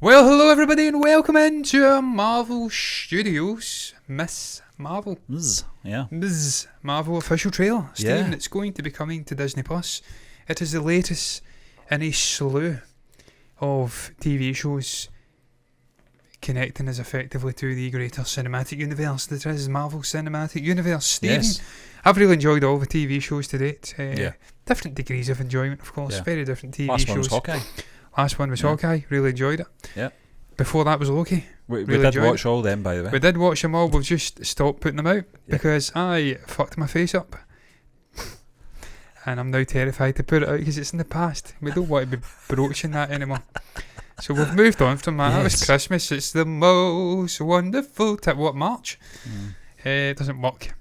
Well, hello everybody and welcome into Marvel Studios Miss Marvel. Ms Marvel official trailer. Stephen, Yeah. it's going to be coming to Disney Plus. It is the latest in a slew of TV shows connecting us effectively to the greater cinematic universe that is Marvel Cinematic Universe. Stephen, Yes. I've really enjoyed all the TV shows to date. Yeah. Different degrees of enjoyment, of course. Yeah. Very different TV Last shows. one was Hawkeye. Last one was Yeah. Hawkeye. Really enjoyed it. Yeah. Before that was Loki. We Really did enjoyed watch all them, by the way. We did watch them all. We've just stopped putting them out Yeah. because I fucked my face up. And I'm now terrified to put it out because it's in the past. We don't want to be broaching that anymore. So we've moved on from that. That was Yes. Christmas. It's the most wonderful time. What, March? Mm. It doesn't work.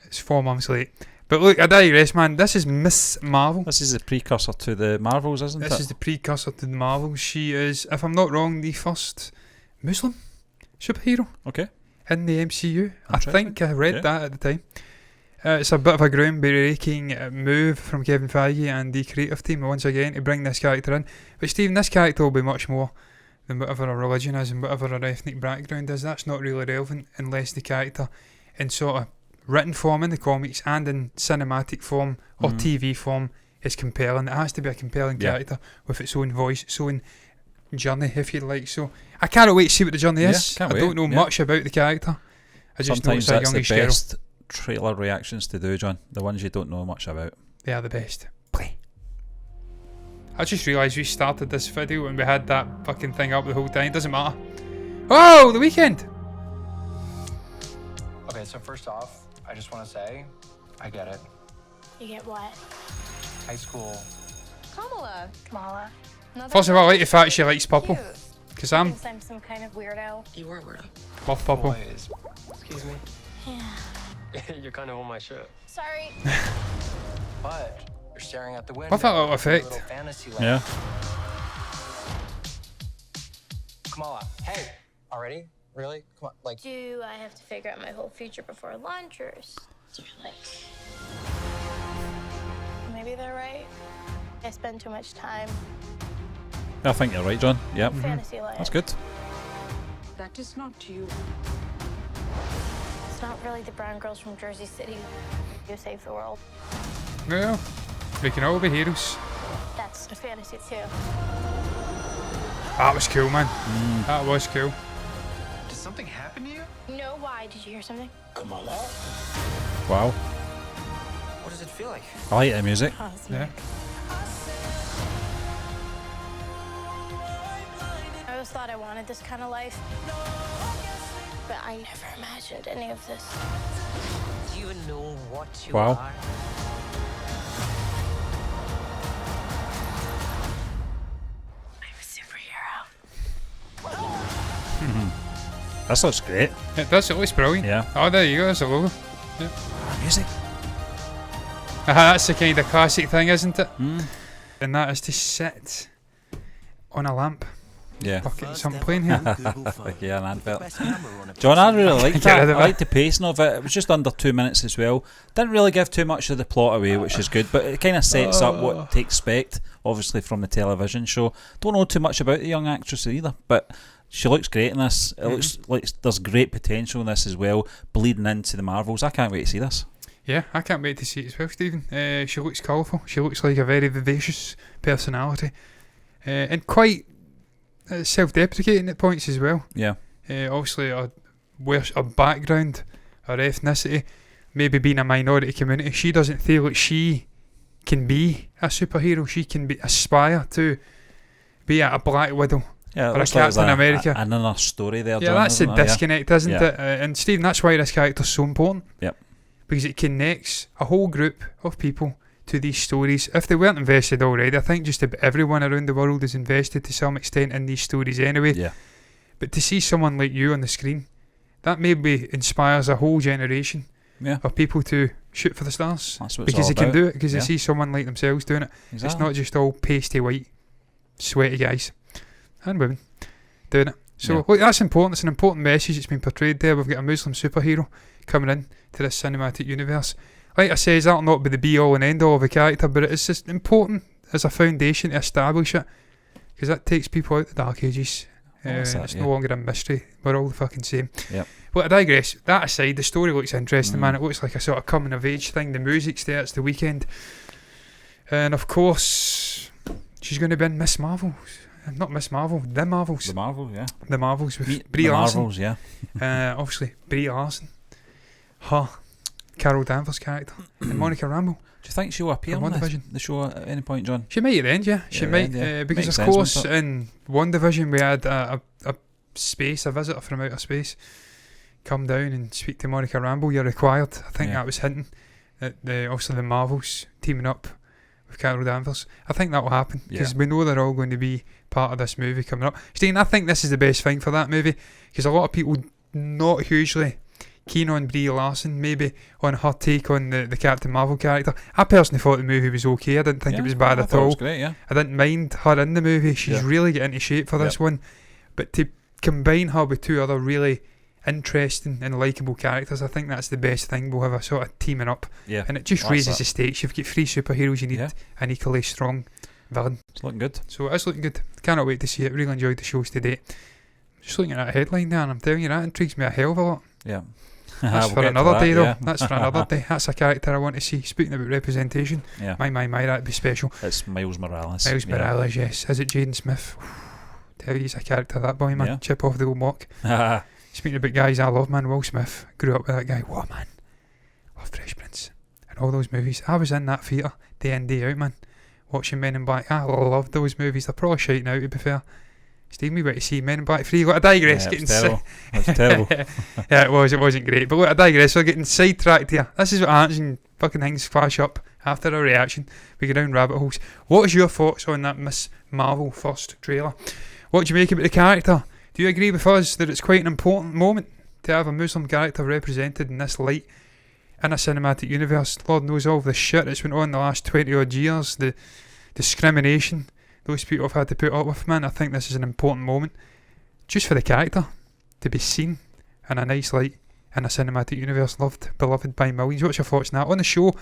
It's 4 months late. But look, I digress, man. This is Miss Marvel. This is the precursor to the Marvels, isn't This it? is the precursor to the Marvels. She is, if I'm not wrong, the first Muslim superhero Okay. in the MCU. I Interesting. think I read Yeah. that at the time. It's a bit of a groundbreaking move from Kevin Feige and the creative team once again to bring this character in. But Stephen, this character will be much more than whatever her religion is and whatever her ethnic background is. That's not really relevant unless the character in sort of written form in the comics and in cinematic form or Mhm. TV form is compelling. It has to be a compelling Yeah. character with its own voice, its own journey, if you like. So I can't wait to see what the journey Yeah, is. I can't don't wait, know yeah. much about the character. I just know Sometimes it's a that's the youngish girl. best trailer reactions to do, John. The ones you don't know much about. They are the best. Play. I just realised we started this video and we had that fucking thing up the whole time. Doesn't matter. Oh, the weekend. Okay, so first off, I just want to say, I get it. You get what? High school. Kamala. Another First of all, I like the fact she likes purple. Cute. Because I'm Thinks I'm some kind of weirdo. You are weirdo. love purple. Boys. Excuse me. Yeah. You're kind of on my shirt. Sorry. But you're staring at the window. What's that little of your effect? little fantasy land. Yeah. Kamala, hey. Already? Really? Come on, like. Do I have to figure out my whole future before lunch, or is there like... Maybe they're right. I spend too much time I think you're right, John. Yep. fantasy land. That's good. That is not you. It's not really the brown girls from Jersey City who save the world. Well, we can all be heroes. That's a fantasy too. That was cool, man. That was cool. Did something happen to you? No, why? Did you hear something? Wow. What does it feel like? I like the music. Yeah. I always thought I wanted this kind of life, but I never imagined any of this. Do you know what you Wow. are? I'm a superhero. This looks great. It does, it looks brilliant. Yeah. Oh, there you go, there's a logo. Music. That's the kind of classic thing, isn't it? Mm. And that is to sit on a lamp. Yeah. Fucking something playing here. Yeah, an advert. John, I really liked Get that. rid of I it. liked the pacing of it. It was just under 2 minutes as well. Didn't really give too much of the plot away, which is good, but it kind of sets up what to expect, obviously, from the television show. Don't know too much about the young actress either, but she looks great in this. It looks like there's great potential in this as well, bleeding into the Marvels. I can't wait to see this. Yeah, I can't wait to see it as well, Stephen. She looks colourful. She looks like a very vivacious personality. And quite self-deprecating at points as well. Yeah. Obviously, her background, her ethnicity, maybe being a minority community, she doesn't feel like she can be a superhero. She can aspire to be a Black Widow. Yeah, it Or a looks like there's Captain America. another story there, Yeah, John, that's the isn't there? disconnect, isn't Yeah. it? And Stephen, that's why this character's so important. Yep. Because it connects a whole group of people to these stories. If they weren't invested already, I think just about everyone around the world is invested to some extent in these stories anyway. Yeah. But to see someone like you on the screen, that maybe inspires a whole generation Yeah. of people to shoot for the stars. That's what it's Because all they can about. do it, because Yeah. they see someone like themselves doing it. It's Exactly. not just all pasty white, sweaty guys and women doing it. So Yeah. look, that's important. It's an important message that's been portrayed there. We've got a Muslim superhero coming in to this cinematic universe. Like I say, that'll not be the be all and end all of a character, but it's just important as a foundation to establish it, because that takes people out the dark ages That's that, it's yeah. no longer a mystery. We're all the fucking same. Yep. But I digress. That aside, the story looks interesting, Mm. man. It looks like a sort of coming of age thing. The music starts the weekend. And of course, she's going to be in Miss Marvels. Not Miss Marvel, The Marvels. The Marvel, yeah. The Marvels with Meet Brie the Larson. Marvels, yeah. Obviously, Brie Larson. Her. Carol Danvers' character. And Monica Rambeau. Do you think she'll appear From on WandaVision. the show at any point, John? She might at the end, yeah. She Yeah, might. yeah. Because, Makes of sense, course, wouldn't in WandaVision, we had a visitor from outer space, come down and speak to Monica Rambeau. You're required. I think Yeah. that was hinting at obviously the Marvels teaming up with Carol Danvers. I think that will happen because we know they're all going to be part of this movie coming up. Steen, I think this is the best thing for that movie because a lot of people not hugely keen on Brie Larson, maybe on her take on the Captain Marvel character. I personally thought the movie was okay. I didn't think it was bad I at thought it all. was great, yeah. I didn't mind her in the movie. She's Yeah. really getting into shape for this one. But to combine her with two other really interesting and likeable characters, I think that's the best thing. We'll have a sort of teaming up. Yeah. And it just That's raises it. the stakes. You've got three superheroes, you need Yeah. an equally strong villain. It's looking good. So it is looking good. Cannot wait to see it. Really enjoyed the shows to date. Just looking at that headline there, and I'm telling you, that intrigues me a hell of a lot. Yeah. That's We'll for get to another that, day, though. yeah. That's for another day. That's a character I want to see. Speaking about representation, Yeah. my, that'd be special. It's Miles Morales. Miles yeah. Morales, yes. Is it Jaden Smith? Tell you, he's a character, that boy, man. Yeah. Chip off the old mock. Speaking about guys I love, man, Will Smith. Grew up with that guy. What, man? Love Fresh Prince. And all those movies. I was in that theatre day in, day out, man. Watching Men in Black. I loved those movies. They're probably shite now, to be fair. Steve, we went to see Men in Black 3. Look, I digress. Yeah, it Getting was terrible. It was terrible. Yeah, it was. It wasn't great. But look, I digress. We're getting sidetracked here. This is what happens when fucking things flash up after a reaction. We go down rabbit holes. What is your thoughts on that Miss Marvel first trailer? What do you make about the character? Do you agree with us that it's quite an important moment to have a Muslim character represented in this light in a cinematic universe? Lord knows all the shit that's went on the last 20 odd years, the discrimination those people have had to put up with, man. I think this is an important moment just for the character to be seen in a nice light in a cinematic universe, loved, beloved by millions. What's your thoughts on that? On the show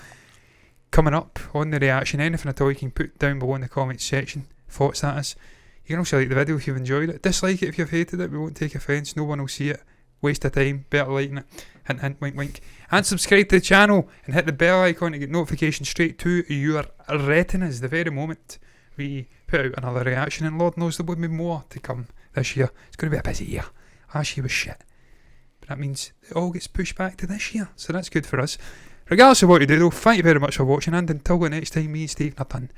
coming up, on the reaction, anything at all you can put down below in the comments section. Thoughts, that is. You can also like the video if you've enjoyed it. Dislike it if you've hated it. We won't take offence. No one will see it. Waste of time. Better liking it. Hint, hint, wink, wink. And subscribe to the channel and hit the bell icon to get notifications straight to your retinas the very moment we put out another reaction. And Lord knows there will be more to come this year. It's going to be a busy year. Last year was shit. But that means it all gets pushed back to this year. So that's good for us. Regardless of what you do though, thank you very much for watching. And until the next time, me and Steve are done.